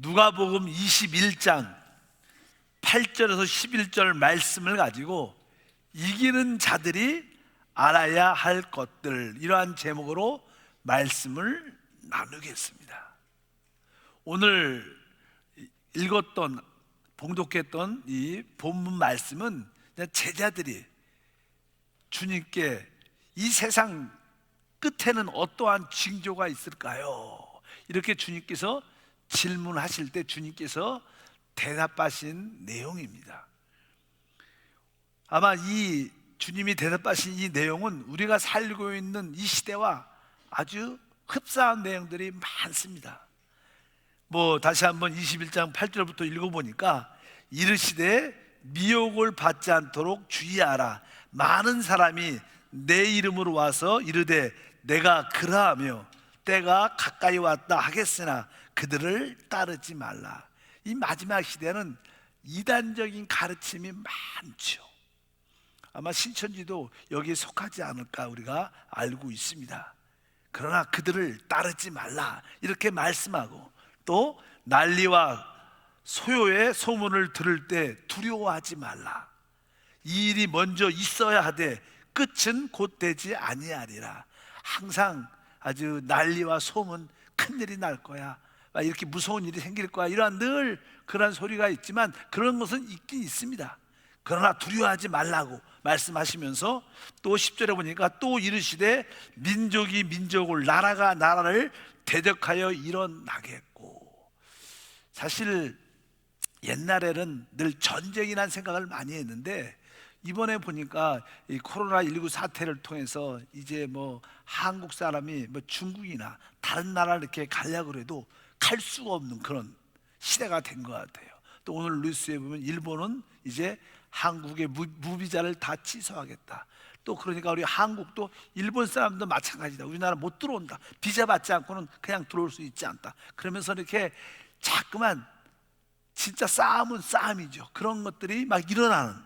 누가복음 21장 8절에서 11절 말씀을 가지고 이기는 자들이 알아야 할 것들, 이러한 제목으로 말씀을 나누겠습니다. 오늘 읽었던, 봉독했던 이 본문 말씀은 제자들이 주님께 이 세상 끝에는 어떠한 징조가 있을까요? 이렇게 주님께서 질문하실 때 주님께서 대답하신 내용입니다. 아마 이 주님이 대답하신 이 내용은 우리가 살고 있는 이 시대와 아주 흡사한 내용들이 많습니다. 다시 한번 21장 8절부터 읽어보니까 이르시되 미혹을 받지 않도록 주의하라. 많은 사람이 내 이름으로 와서 이르되 내가 그러하며 때가 가까이 왔다 하겠으나 그들을 따르지 말라. 이 마지막 시대는 이단적인 가르침이 많죠. 아마 신천지도 여기에 속하지 않을까 우리가 알고 있습니다. 그러나 그들을 따르지 말라 이렇게 말씀하고, 또 난리와 소요의 소문을 들을 때 두려워하지 말라. 이 일이 먼저 있어야 하되 끝은 곧 되지 아니하리라. 항상 아주 난리와 소문, 큰일이 날 거야, 이렇게 무서운 일이 생길 거야, 이러한 늘 그런 소리가 있지만 그런 것은 있긴 있습니다. 그러나 두려워하지 말라고 말씀하시면서 또 10절에 보니까 또 이르시되 민족이 민족을, 나라가 나라를 대적하여 일어나겠고. 사실 옛날에는 늘 전쟁이라는 생각을 많이 했는데 이번에 보니까 이 코로나19 사태를 통해서 이제 한국 사람이 중국이나 다른 나라를 이렇게 가려고 해도 갈 수가 없는 그런 시대가 된 것 같아요. 또 오늘 뉴스에 보면 일본은 이제 한국의 무비자를 다 취소하겠다. 또 그러니까 우리 한국도 일본 사람도 마찬가지다. 우리나라 못 들어온다. 비자 받지 않고는 그냥 들어올 수 있지 않다. 그러면서 이렇게 자꾸만 진짜 싸움은 싸움이죠. 그런 것들이 막 일어나는,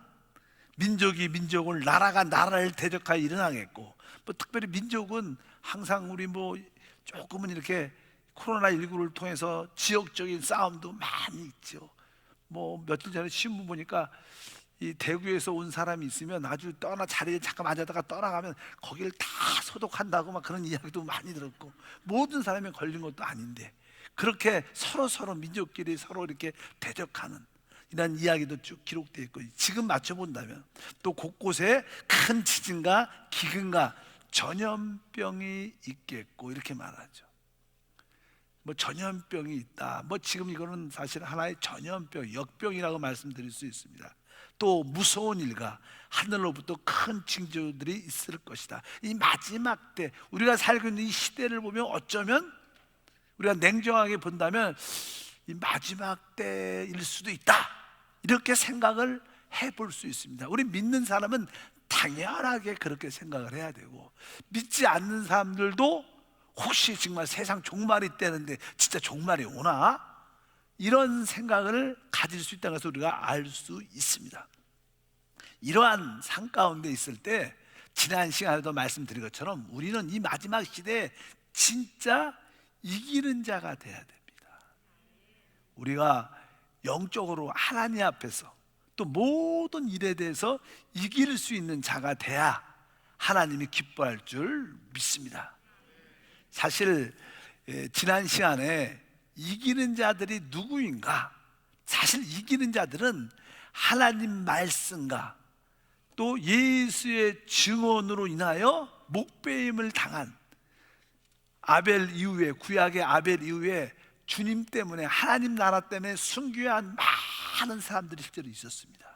민족이 민족을, 나라가 나라를 대적하여 일어나겠고, 특별히 민족은 항상 우리 조금은 이렇게 코로나19를 통해서 지역적인 싸움도 많이 있죠. 며칠 전에 신문 보니까 이 대구에서 온 사람이 있으면 아주 자리에 잠깐 앉았다가 떠나가면 거기를 다 소독한다고 막 그런 이야기도 많이 들었고, 모든 사람이 걸린 것도 아닌데 그렇게 서로 민족끼리 서로 이렇게 대적하는 이런 이야기도 쭉 기록되어 있고, 지금 맞춰본다면 또 곳곳에 큰 지진과 기근과 전염병이 있겠고 이렇게 말하죠. 전염병이 있다. 지금 이거는 사실 하나의 전염병, 역병이라고 말씀드릴 수 있습니다. 또 무서운 일과 하늘로부터 큰 징조들이 있을 것이다. 이 마지막 때 우리가 살고 있는 이 시대를 보면 어쩌면 우리가 냉정하게 본다면 이 마지막 때일 수도 있다, 이렇게 생각을 해볼 수 있습니다. 우리 믿는 사람은 당연하게 그렇게 생각을 해야 되고, 믿지 않는 사람들도 혹시 정말 세상 종말이 있다는데 진짜 종말이 오나? 이런 생각을 가질 수 있다는 것을 우리가 알 수 있습니다. 이러한 상 가운데 있을 때 지난 시간에도 말씀드린 것처럼 우리는 이 마지막 시대에 진짜 이기는 자가 돼야 됩니다. 우리가 영적으로 하나님 앞에서 또 모든 일에 대해서 이길 수 있는 자가 돼야 하나님이 기뻐할 줄 믿습니다. 사실 지난 시간에 이기는 자들이 누구인가? 사실 이기는 자들은 하나님 말씀과 또 예수의 증언으로 인하여 목배임을 당한 아벨 이후에, 구약의 아벨 이후에 주님 때문에, 하나님 나라 때문에 순교한 많은 사람들이 실제로 있었습니다.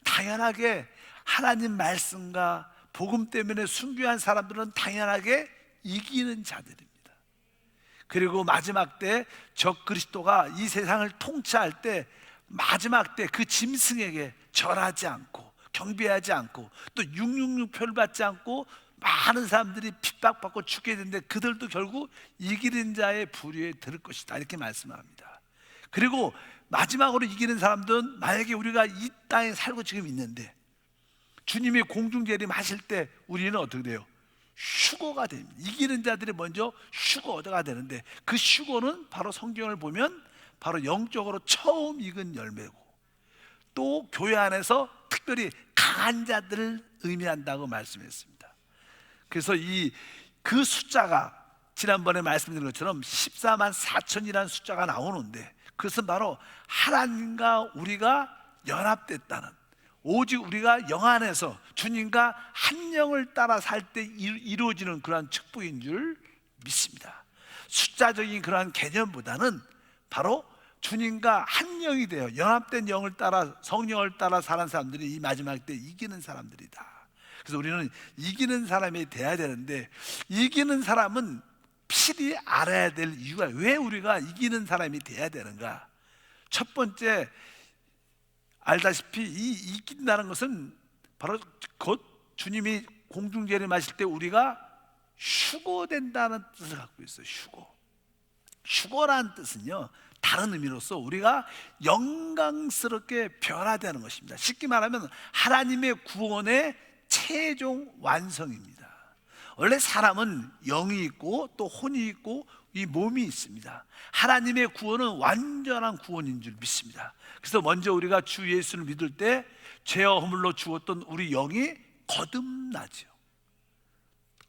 당연하게 하나님 말씀과 복음 때문에 순교한 사람들은 당연하게 이기는 자들입니다. 그리고 마지막 때 적 그리스도가 이 세상을 통치할 때, 마지막 때 그 짐승에게 절하지 않고 경배하지 않고 또 666표를 받지 않고 많은 사람들이 핍박받고 죽게 되는데 그들도 결국 이기는 자의 부류에 들을 것이다, 이렇게 말씀합니다. 그리고 마지막으로 이기는 사람들은, 만약에 우리가 이 땅에 살고 지금 있는데 주님이 공중재림하실 때 우리는 어떻게 돼요? 휴거가 됩니다. 이기는 자들이 먼저 휴거가 되는데, 그 휴거는 바로 성경을 보면 바로 영적으로 처음 익은 열매고, 또 교회 안에서 특별히 강한 자들을 의미한다고 말씀했습니다. 그래서 그 숫자가 지난번에 말씀드린 것처럼 14만 4천이라는 숫자가 나오는데, 그것은 바로 하나님과 우리가 연합됐다는, 오직 우리가 영 안에서 주님과 한 영을 따라 살 때 이루어지는 그러한 축복인 줄 믿습니다. 숫자적인 그러한 개념보다는 바로 주님과 한 영이 되어 연합된 영을 따라, 성령을 따라 사는 사람들이 이 마지막 때 이기는 사람들이다. 그래서 우리는 이기는 사람이 돼야 되는데, 이기는 사람은 필히 알아야 될 이유가, 왜 우리가 이기는 사람이 돼야 되는가? 첫 번째, 알다시피 이 이긴다는 것은 바로 곧 주님이 공중재림하실 때 우리가 휴거된다는 뜻을 갖고 있어요. 휴거라는 뜻은요, 다른 의미로서 우리가 영광스럽게 변화되는 것입니다. 쉽게 말하면 하나님의 구원의 최종 완성입니다. 원래 사람은 영이 있고 또 혼이 있고 이 몸이 있습니다. 하나님의 구원은 완전한 구원인 줄 믿습니다. 그래서 먼저 우리가 주 예수를 믿을 때 죄와 허물로 죽었던 우리 영이 거듭나죠.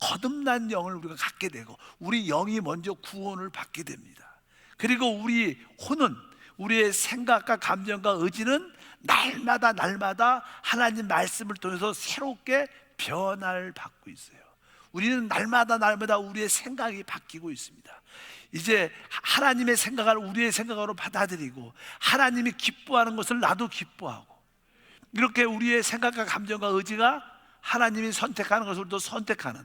거듭난 영을 우리가 갖게 되고, 우리 영이 먼저 구원을 받게 됩니다. 그리고 우리 혼은, 우리의 생각과 감정과 의지는 날마다 하나님 말씀을 통해서 새롭게 변화를 받고 있어요. 우리는 날마다 우리의 생각이 바뀌고 있습니다. 이제 하나님의 생각을 우리의 생각으로 받아들이고, 하나님이 기뻐하는 것을 나도 기뻐하고, 이렇게 우리의 생각과 감정과 의지가 하나님이 선택하는 것을 또 선택하는,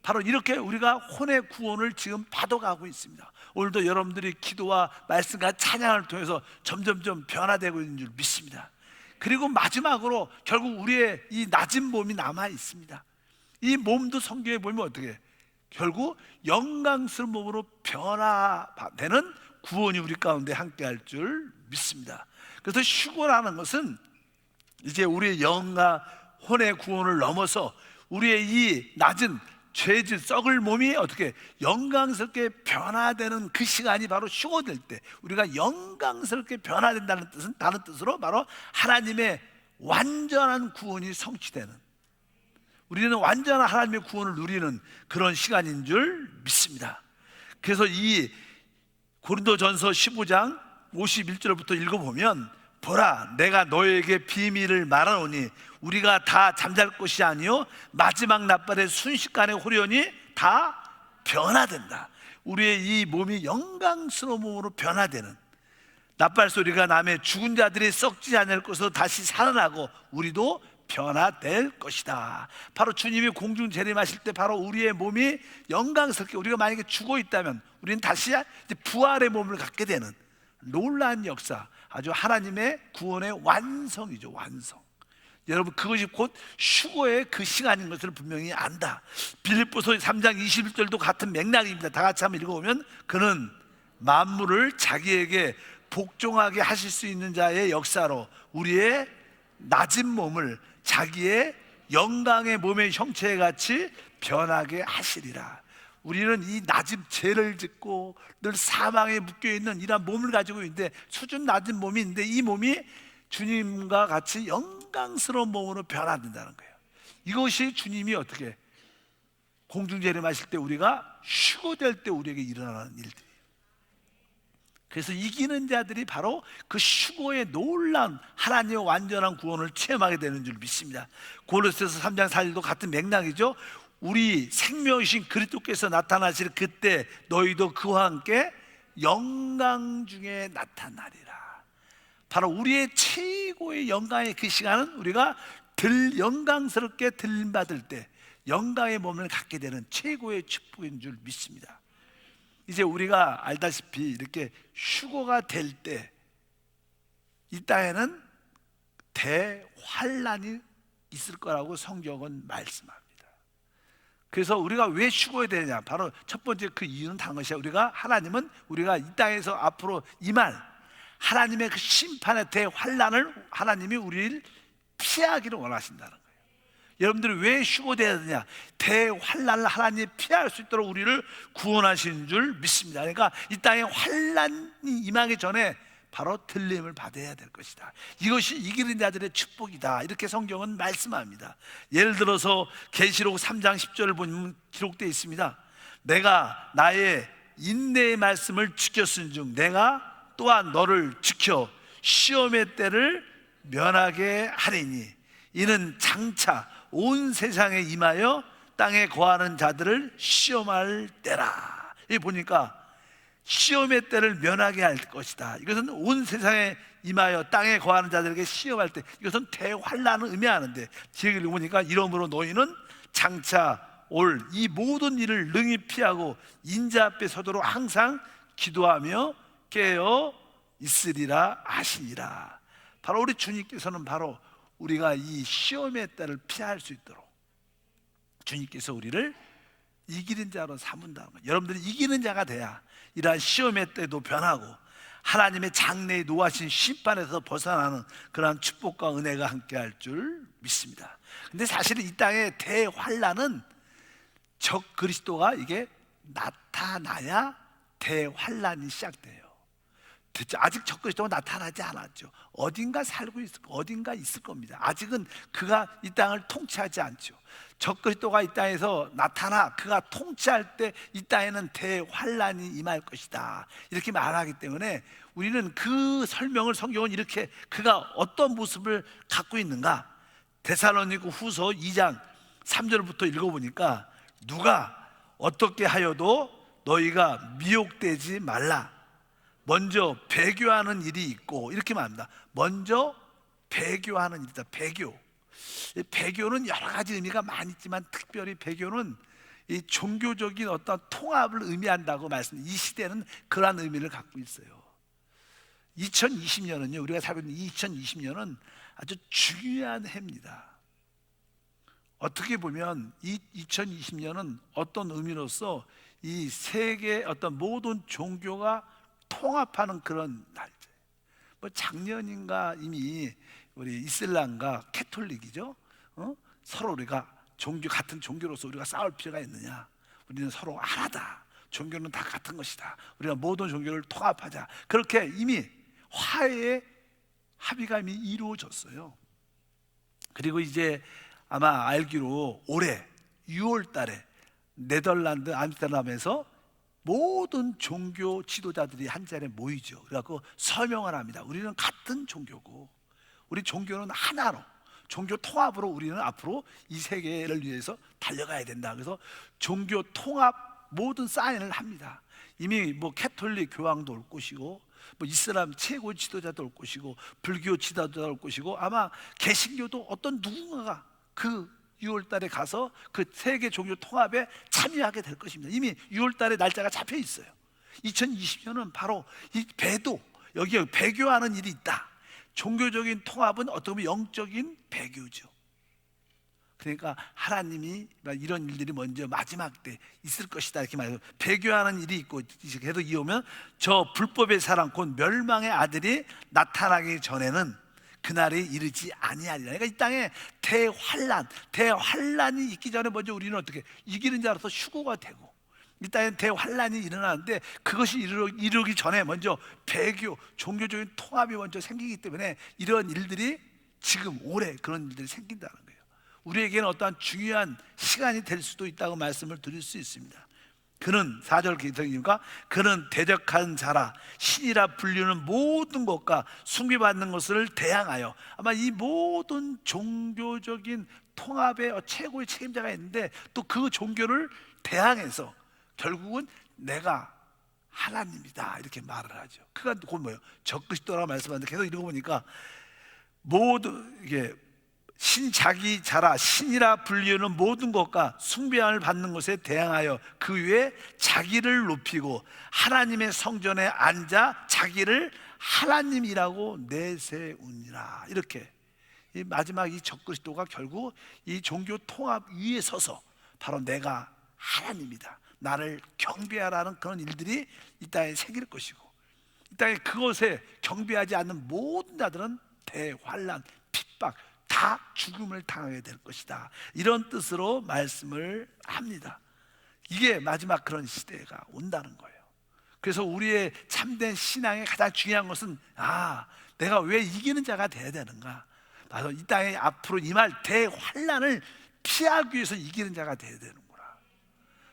바로 이렇게 우리가 혼의 구원을 지금 받아가고 있습니다. 오늘도 여러분들이 기도와 말씀과 찬양을 통해서 점점점 변화되고 있는 줄 믿습니다. 그리고 마지막으로 결국 우리의 이 낮은 몸이 남아 있습니다. 이 몸도 성경에 보면 어떻게 해요? 결국 영광스러운 몸으로 변화되는 구원이 우리 가운데 함께 할 줄 믿습니다. 그래서 휴거라는 것은 이제 우리의 영과 혼의 구원을 넘어서 우리의 이 낮은 죄질 썩을 몸이 어떻게 영광스럽게 변화되는 그 시간이 바로 휴거될 때, 우리가 영광스럽게 변화된다는 뜻은 다른 뜻으로 바로 하나님의 완전한 구원이 성취되는, 우리는 완전한 하나님의 구원을 누리는 그런 시간인 줄 믿습니다. 그래서 이 고린도전서 15장 51절부터 읽어보면, 보라, 내가 너에게 비밀을 말하노니 우리가 다 잠잘 것이 아니요 마지막 낮발에 순식간에 호련히 다 변화된다. 우리의 이 몸이 영광스러운 몸으로 변화되는, 낮발 소리가 나며 죽은 자들이 썩지 않을 것으로 다시 살아나고 우리도 변화될 것이다. 바로 주님이 공중 재림하실 때 바로 우리의 몸이 영광스럽게, 우리가 만약에 죽어 있다면 우리는 다시 부활의 몸을 갖게 되는 놀라운 역사, 아주 하나님의 구원의 완성이죠. 완성. 여러분, 그것이 곧 휴거의 그 시간인 것을 분명히 안다. 빌립보서 3장 21절도 같은 맥락입니다. 다 같이 한번 읽어보면, 그는 만물을 자기에게 복종하게 하실 수 있는 자의 역사로 우리의 낮은 몸을 자기의 영광의 몸의 형체에 같이 변하게 하시리라. 우리는 이 낮은 죄를 짓고 늘 사망에 묶여있는 이런 몸을 가지고 있는데, 수준 낮은 몸이 있는데, 이 몸이 주님과 같이 영광스러운 몸으로 변화된다는 거예요. 이것이 주님이 어떻게 공중재림하실 때 우리가 휴거될 때 우리에게 일어나는 일들이에요. 그래서 이기는 자들이 바로 그 휴거의 놀라운 하나님의 완전한 구원을 체험하게 되는 줄 믿습니다. 고린도서 3장 4절도 같은 맥락이죠. 우리 생명이신 그리스도께서 나타나실 그때 너희도 그와 함께 영광 중에 나타나리라. 바로 우리의 최고의 영광의 그 시간은 우리가 영광스럽게 들림받을 때 영광의 몸을 갖게 되는 최고의 축복인 줄 믿습니다. 이제 우리가 알다시피 이렇게 휴거가 될 때 이 땅에는 대환란이 있을 거라고 성경은 말씀합니다. 그래서 우리가 왜 휴거해야 되느냐, 바로 첫 번째 그 이유는 다른 것이야. 하나님은 우리가 이 땅에서 앞으로 임할 하나님의 그 심판의 대환란을 하나님이 우리를 피하기를 원하신다는 거예요. 여러분들이 왜 휴거돼야 되냐? 대환란을 하나님이 피할 수 있도록 우리를 구원하신 줄 믿습니다. 그러니까 이 땅에 환란이 임하기 전에 바로 들림을 받아야 될 것이다. 이것이 이기는 자들의 축복이다. 이렇게 성경은 말씀합니다. 예를 들어서 계시록 3장 10절을 보면 기록되어 있습니다. 내가 나의 인내의 말씀을 지켰은즉 내가 또한 너를 지켜 시험의 때를 면하게 하리니 이는 장차 온 세상에 임하여 땅에 거하는 자들을 시험할 때라. 여기 보니까 시험의 때를 면하게 할 것이다. 이것은 온 세상에 임하여 땅에 거하는 자들에게 시험할 때, 이것은 대환란을 의미하는데, 지금 보니까 이러므로 너희는 장차 올 이 모든 일을 능히 피하고 인자 앞에 서도록 항상 기도하며 깨어 있으리라 하시니라. 바로 우리 주님께서는 바로 우리가 이 시험의 때를 피할 수 있도록 주님께서 우리를 이기는 자로 삼은다는 거예요. 여러분들이 이기는 자가 돼야 이러한 시험의 때도 변하고 하나님의 장래에 노하신 심판에서 벗어나는 그러한 축복과 은혜가 함께할 줄 믿습니다. 근데 사실은 이 땅의 대환란은 적 그리스도가 이게 나타나야 대환란이 시작돼요. 아직 적 그리스도가 나타나지 않았죠. 어딘가 살고 있을, 어딘가 있을 겁니다. 아직은 그가 이 땅을 통치하지 않죠. 적 그리스도가 이 땅에서 나타나 그가 통치할 때 이 땅에는 대환란이 임할 것이다, 이렇게 말하기 때문에 우리는 그 설명을, 성경은 이렇게 그가 어떤 모습을 갖고 있는가, 데살로니가 후서 2장 3절부터 읽어보니까 누가 어떻게 하여도 너희가 미혹되지 말라. 먼저 배교하는 일이 있고, 이렇게 말합니다. 먼저 배교하는 일이다. 배교는 여러 가지 의미가 많이 있지만 특별히 배교는 이 종교적인 어떤 통합을 의미한다고 이 시대는 그러한 의미를 갖고 있어요. 2020년은요, 우리가 살고 있는 2020년은 아주 중요한 해입니다. 어떻게 보면 이 2020년은 어떤 의미로서 이 세계 어떤 모든 종교가 통합하는 그런 날짜. 뭐 작년인가 이미 우리 이슬람과 캐톨릭이죠. 서로 우리가 같은 종교로서 우리가 싸울 필요가 있느냐? 우리는 서로 하나다. 종교는 다 같은 것이다. 우리가 모든 종교를 통합하자. 그렇게 이미 화해의 합의가 이미 이루어졌어요. 그리고 이제 아마 알기로 올해 6월 달에 네덜란드 암스테르담에서 모든 종교 지도자들이 한 자리에 모이죠. 그래갖고 서명을 합니다. 우리는 같은 종교고 우리 종교는 하나로, 종교 통합으로 우리는 앞으로 이 세계를 위해서 달려가야 된다. 그래서 종교 통합 모든 사인을 합니다. 이미 뭐 캐톨릭 교황도 올 것이고, 뭐 이슬람 최고 지도자도 올 것이고, 불교 지도자도 올 것이고, 아마 개신교도 어떤 누군가가 그 6월 달에 가서 그 세계 종교 통합에 참여하게 될 것입니다. 이미 6월 달에 날짜가 잡혀 있어요. 2020년은 바로 이 배도, 여기 배교하는 일이 있다. 종교적인 통합은 어떻게 보면 영적인 배교죠. 그러니까 하나님이 이런 일들이 먼저 마지막 때 있을 것이다, 이렇게 말해요. 배교하는 일이 있고, 계속 이어오면 저 불법의 사람 곧 멸망의 아들이 나타나기 전에는 그날이 이르지 아니하리라. 그러니까 이 땅에 대환란이 있기 전에 먼저 우리는 어떻게 이기는 자로서 휴거가 되고, 이 땅에 대환란이 일어나는데 그것이 이르기 전에 먼저 배교, 종교적인 통합이 먼저 생기기 때문에 이런 일들이 지금 올해 그런 일들이 생긴다는 거예요. 우리에게는 어떠한 중요한 시간이 될 수도 있다고 말씀을 드릴 수 있습니다. 그는 4절 기록이니까 그는 대적한 자라 신이라 불리는 모든 것과 숭배받는 것을 대항하여, 아마 이 모든 종교적인 통합의 최고의 책임자가 있는데 또 그 종교를 대항해서 결국은 내가 하나님이다, 이렇게 말을 하죠. 그가 곧 뭐예요? 적그리스도라고 말씀하는데 계속 읽어보니까 모든 이게 자기 자라 신이라 불리는 모든 것과 숭배함을 받는 것에 대항하여 그 위에 자기를 높이고 하나님의 성전에 앉아 자기를 하나님이라고 내세우니라. 이렇게 이 마지막 이 적그리스도가 결국 이 종교 통합 위에 서서 바로 내가 하나님이다, 나를 경배하라는 그런 일들이 이 땅에 생길 것이고, 이 땅에 그것에 경배하지 않는 모든 자들은 대환란, 핍박, 다 다 죽음을 당하게 될 것이다. 이런 뜻으로 말씀을 합니다. 이게 마지막 그런 시대가 온다는 거예요. 그래서 우리의 참된 신앙의 가장 중요한 것은 내가 왜 이기는 자가 돼야 되는가? 바로 이 땅에 앞으로 임할 대환란을 피하기 위해서 이기는 자가 돼야 되는구나.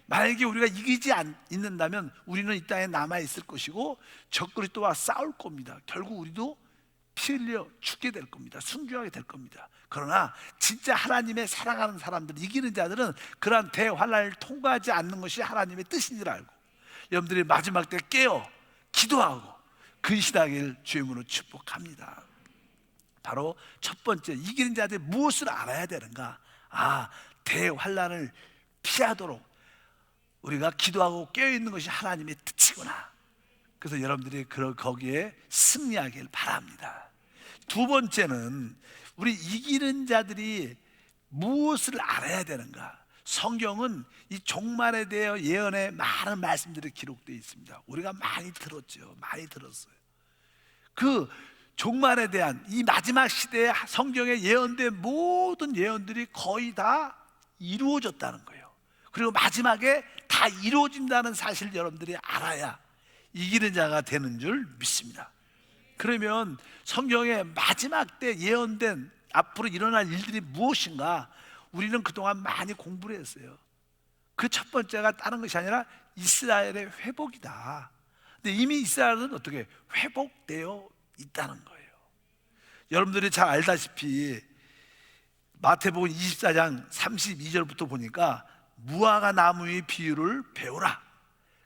만약에 우리가 이기지 않는다면 우리는 이 땅에 남아있을 것이고 적그리 또와 싸울 겁니다. 결국 우리도 피 흘려 죽게 될 겁니다. 순교하게 될 겁니다. 그러나 진짜 하나님의 사랑하는 사람들, 이기는 자들은 그러한 대환란을 통과하지 않는 것이 하나님의 뜻인 줄 알고 여러분들이 마지막 때 깨어 기도하고 근신하기를 주임으로 축복합니다. 바로 첫 번째, 이기는 자들이 무엇을 알아야 되는가? 대환란을 피하도록 우리가 기도하고 깨어있는 것이 하나님의 뜻이구나. 그래서 여러분들이 거기에 승리하길 바랍니다. 두 번째는 우리 이기는 자들이 무엇을 알아야 되는가? 성경은 이 종말에 대해 예언의 많은 말씀들이 기록되어 있습니다. 우리가 많이 들었죠. 많이 들었어요. 그 종말에 대한 이 마지막 시대에 성경에 예언된 모든 예언들이 거의 다 이루어졌다는 거예요. 그리고 마지막에 다 이루어진다는 사실을 여러분들이 알아야 이기는 자가 되는 줄 믿습니다. 그러면 성경의 마지막 때 예언된 앞으로 일어날 일들이 무엇인가? 우리는 그동안 많이 공부를 했어요. 그 첫 번째가 다른 것이 아니라 이스라엘의 회복이다. 근데 이미 이스라엘은 어떻게 회복되어 있다는 거예요. 여러분들이 잘 알다시피 마태복음 24장 32절부터 보니까 무화과 나무의 비유를 배우라.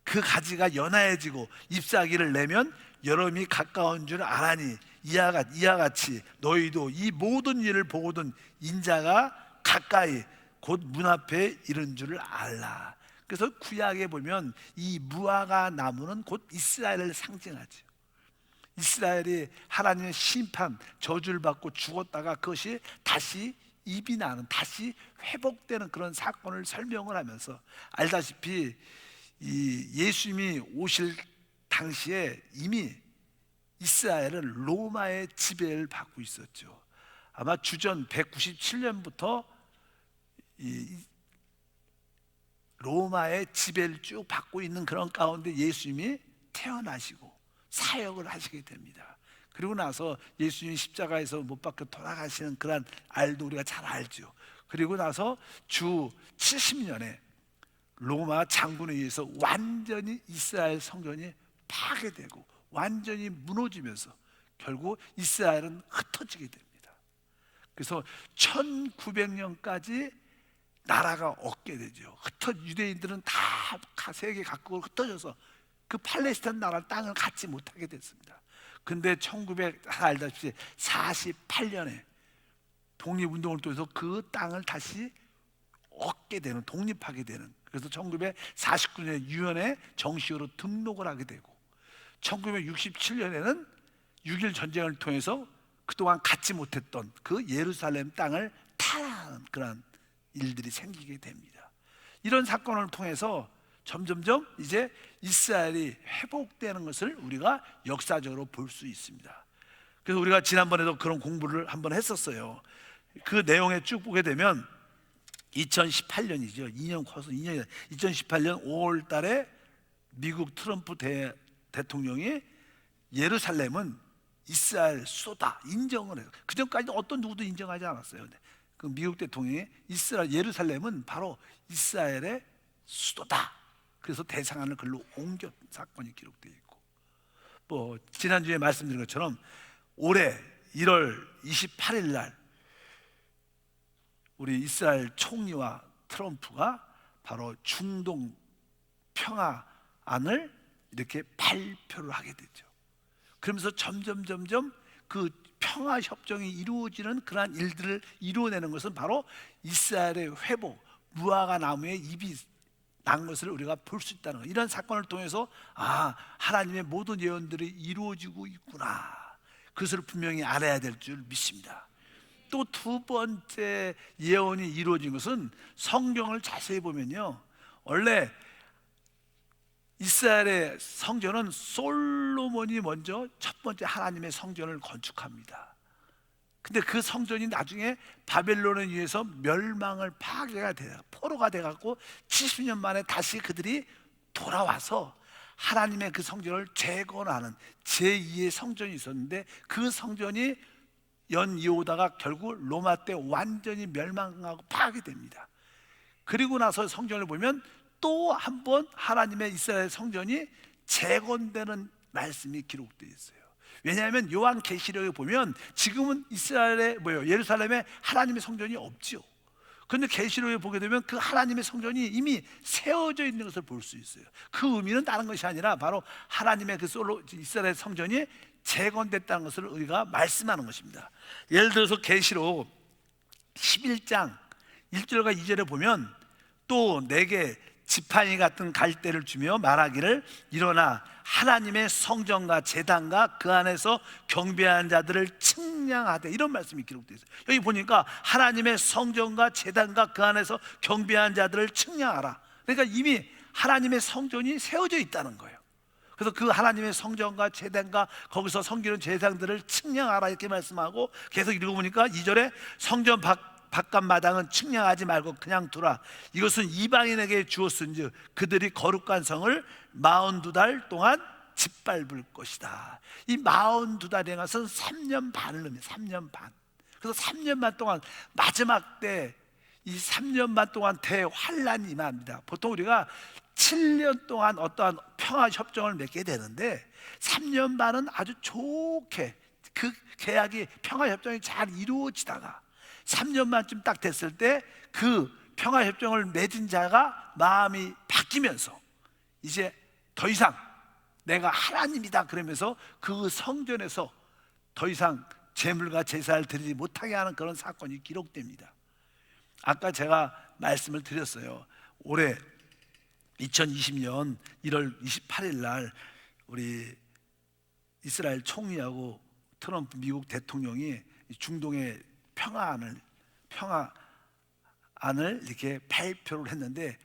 그 가지가 연하해지고 잎사귀를 내면 여름이 가까운 줄 아나니 이와 같이 너희도 이 모든 일을 보거든 인자가 가까이 곧 문 앞에 이른 줄을 알라. 그래서 구약에 보면 이 무화과 나무는 곧 이스라엘을 상징하죠. 이스라엘이 하나님의 심판, 저주를 받고 죽었다가 그것이 다시 입이 나는, 다시 회복되는 그런 사건을 설명을 하면서, 알다시피 이 예수님이 오실 당시에 이미 이스라엘은 로마의 지배를 받고 있었죠. 아마 주전 197년부터 이 로마의 지배를 쭉 받고 있는 그런 가운데 예수님이 태어나시고 사역을 하시게 됩니다. 그리고 나서 예수님이 십자가에서 못 박혀 돌아가시는 그런 알도 우리가 잘 알죠. 그리고 나서 주 70년에 로마 장군에 의해서 완전히 이스라엘 성전이 파괴되고 완전히 무너지면서 결국 이스라엘은 흩어지게 됩니다. 그래서 1900년까지 나라가 없게 되죠. 유대인들은 다 세계 각국으로 흩어져서 그 팔레스타인 나라 땅을 갖지 못하게 됐습니다. 근데 알다시피 48년에 독립운동을 통해서 그 땅을 다시 얻게 되는, 독립하게 되는, 그래서 1949년에 유엔에 정식으로 등록을 하게 되고 1967년에는 6.1 전쟁을 통해서 그동안 갖지 못했던 그 예루살렘 땅을 탈환하는 그런 일들이 생기게 됩니다. 이런 사건을 통해서 점점점 이제 이스라엘이 회복되는 것을 우리가 역사적으로 볼 수 있습니다. 그래서 우리가 지난번에도 그런 공부를 한번 했었어요. 그 내용에 쭉 보게 되면 2018년이죠. 2년 커서 2년 2018년 5월 달에 미국 트럼프 대통령이 예루살렘은 이스라엘 수도다 인정을 해요. 그전까지는 어떤 누구도 인정하지 않았어요. 그 미국 대통령이 예루살렘은 바로 이스라엘의 수도다. 그래서 대상안을 글로 옮겼 사건이 기록되어 있고, 뭐 지난주에 말씀드린 것처럼 올해 1월 28일 날 우리 이스라엘 총리와 트럼프가 바로 중동 평화안을 이렇게 발표를 하게 되죠. 그러면서 점점 그 평화 협정이 이루어지는 그러한 일들을 이루어내는 것은 바로 이스라엘의 회복, 무화과 나무의 잎이 난 것을 우리가 볼 수 있다는 거예요. 이런 사건을 통해서 하나님의 모든 예언들이 이루어지고 있구나, 그것을 분명히 알아야 될 줄 믿습니다. 또 두 번째 예언이 이루어진 것은 성경을 자세히 보면요, 원래 이스라엘의 성전은 솔로몬이 먼저 첫 번째 하나님의 성전을 건축합니다. 근데 그 성전이 나중에 바벨론에 의해서 멸망을 파괴가 돼요. 포로가 돼갖고 70년 만에 다시 그들이 돌아와서 하나님의 그 성전을 재건하는 제2의 성전이 있었는데, 그 성전이 연이어오다가 결국 로마 때 완전히 멸망하고 파괴됩니다. 그리고 나서 성전을 보면 또 한 번 하나님의 이스라엘 성전이 재건되는 말씀이 기록되어 있어요. 왜냐하면 요한계시록에 보면 지금은 이스라엘에 예루살렘에 하나님의 성전이 없지요. 그런데 계시록에 보게 되면 그 하나님의 성전이 이미 세워져 있는 것을 볼 수 있어요. 그 의미는 다른 것이 아니라 바로 하나님의 그 이스라엘 성전이 재건됐다는 것을 우리가 말씀하는 것입니다. 예를 들어서 계시록 11장 1절과 2절에 보면 또 내게 지팡이 같은 갈대를 주며 말하기를 일어나 하나님의 성전과 제단과 그 안에서 경배하는 자들을 측량하되, 이런 말씀이 기록되어 있어요. 여기 보니까 하나님의 성전과 제단과 그 안에서 경배하는 자들을 측량하라. 그러니까 이미 하나님의 성전이 세워져 있다는 거예요. 그래서 그 하나님의 성전과 제단과 거기서 섬기는 제사장들을 측량하라 이렇게 말씀하고, 계속 읽어보니까 2절에 성전 바깥 마당은 측량하지 말고 그냥 두라. 이것은 이방인에게 주었은즉 그들이 거룩한 성을 42달 동안 짓밟을 것이다. 이 42달이라는 것은 3년 반을 의미해요. 3년 반. 그래서 3년 반 동안, 마지막 때 이 3년 반 동안 대환란이 임합니다. 보통 우리가 7년 동안 어떠한 평화 협정을 맺게 되는데 3년 반은 아주 좋게 그 계약이, 평화 협정이 잘 이루어지다가 3년 반쯤 딱 됐을 때 그 평화 협정을 맺은 자가 마음이 바뀌면서 이제 더 이상 내가 하나님이다 그러면서 그 성전에서 더 이상 제물과 제사를 드리지 못하게 하는 그런 사건이 기록됩니다. 아까 제가 말씀을 드렸어요. 올해 2020년 1월 28일 날 우리 이스라엘 총리하고 트럼프 미국 대통령이 중동의 평화안을 이렇게 발표를 했는데,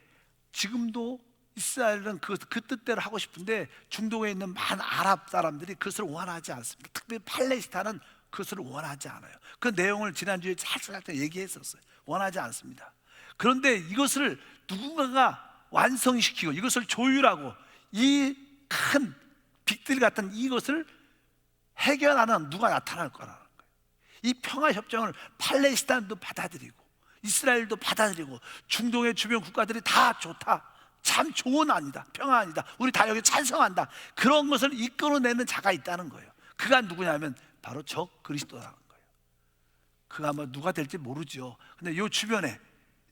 지금도 이스라엘은 그 뜻대로 하고 싶은데 중동에 있는 많은 아랍 사람들이 그것을 원하지 않습니다. 특별히 팔레스타인은 그것을 원하지 않아요. 그 내용을 지난주에 살짝 얘기했었어요. 원하지 않습니다. 그런데 이것을 누군가가 완성시키고 이것을 조율하고 이 큰 빅딜 같은 이것을 해결하는 누가 나타날 거라는 거예요. 이 평화협정을 팔레스타인도 받아들이고 이스라엘도 받아들이고 중동의 주변 국가들이 다 좋다, 참 좋은 안이다, 평화안이다, 우리 다 여기 찬성한다, 그런 것을 이끌어내는 자가 있다는 거예요. 그가 누구냐면 바로 저 그리스도라는 거예요. 그가 뭐 누가 될지 모르죠. 근데 이 주변에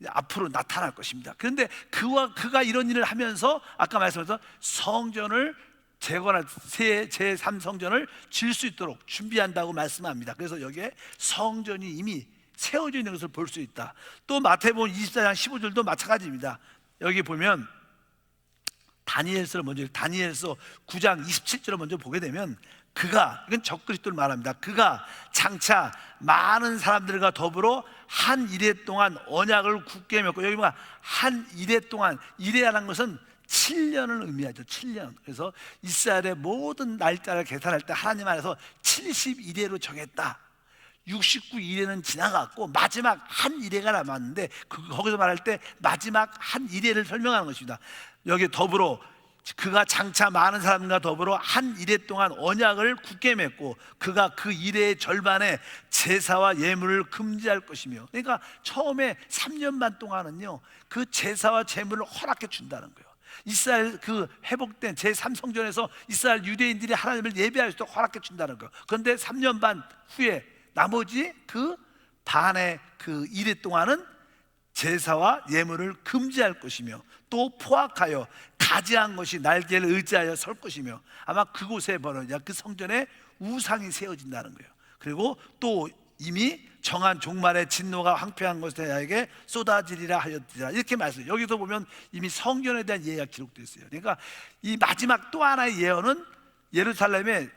앞으로 나타날 것입니다. 그런데 그가 이런 일을 하면서 아까 말씀드린 성전을 재건할 제3성전을 질 수 있도록 준비한다고 말씀합니다. 그래서 여기에 성전이 이미 세워져 있는 것을 볼 수 있다. 또 마태복음 24장 15절도 마찬가지입니다. 여기 보면 다니엘서 9장 27절을 먼저 보게 되면 그가, 이건 적그리스도를 말합니다. 그가 장차 많은 사람들과 더불어 한 이레 동안 언약을 굳게 맺고, 여기 뭐가 한 이레 동안, 이레라는 것은 7년을 의미하죠. 7년. 그래서 이스라엘의 모든 날짜를 계산할 때 하나님 안에서 71회로 정했다. 69일에는 지나갔고 마지막 한 일회가 남았는데 거기서 말할 때 마지막 한 일회를 설명하는 것입니다. 여기 더불어 그가 장차 많은 사람과 더불어 한 일회 동안 언약을 굳게 맺고 그가 그 일회의 절반에 제사와 예물을 금지할 것이며, 그러니까 처음에 3년 반 동안은요 그 제사와 제물을 허락해 준다는 거예요. 이스라엘 그 회복된 제3성전에서 이스라엘 유대인들이 하나님을 예배할 수 있도록 허락해 준다는 거예요. 그런데 3년 반 후에 나머지 그 반의 그 일회 동안은 제사와 예물을 금지할 것이며 또 포악하여 가지한 것이 날개를 의지하여 설 것이며, 아마 그곳에 벌어져 그 성전에 우상이 세워진다는 거예요. 그리고 또 이미 정한 종말의 진노가 황폐한 것에게 쏟아지리라 하였더라, 이렇게 말씀해요. 여기서 보면 이미 성전에 대한 예가 기록되어 있어요. 그러니까 이 마지막 또 하나의 예언은 예루살렘의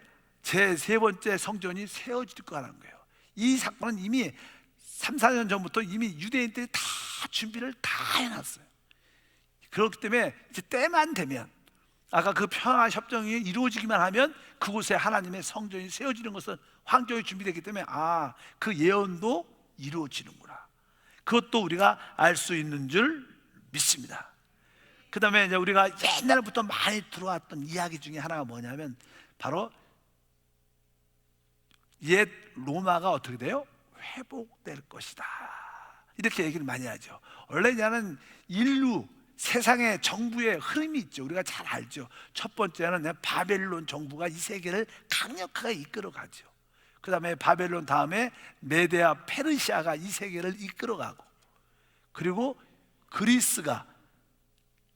제3 번째 성전이 세워질 거라는 거예요. 이 사건은 이미 3, 4년 전부터 이미 유대인들이 다 준비를 다 해놨어요. 그렇기 때문에 이제 때만 되면 아까 그 평화 협정이 이루어지기만 하면 그곳에 하나님의 성전이 세워지는 것은 환경이 준비되기 때문에 그 예언도 이루어지는구나. 그것도 우리가 알 수 있는 줄 믿습니다. 그 다음에 이제 우리가 옛날부터 많이 들어왔던 이야기 중에 하나가 뭐냐면 바로 옛 로마가 어떻게 돼요? 회복될 것이다. 이렇게 얘기를 많이 하죠. 원래 이제는 인류 세상의 정부의 흐름이 있죠. 우리가 잘 알죠. 첫 번째는 바벨론 정부가 이 세계를 강력하게 이끌어가죠. 그 다음에 바벨론 다음에 메데아 페르시아가 이 세계를 이끌어가고, 그리고 그리스가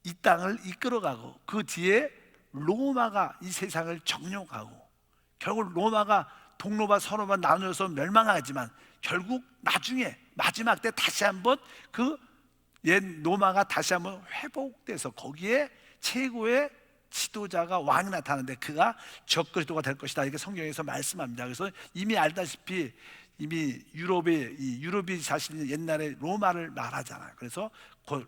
이 땅을 이끌어가고, 그 뒤에 로마가 이 세상을 정욕하고, 결국 로마가 동로마 서로마 나누어서 멸망하지만 결국 나중에 마지막 때 다시 한번 그 옛 로마가 다시 한번 회복돼서 거기에 최고의 지도자가 왕이 나타나는데 그가 적그리스도가 될 것이다, 이렇게 성경에서 말씀합니다. 그래서 이미 알다시피 이미 유럽이 사실 옛날에 로마를 말하잖아요. 그래서 그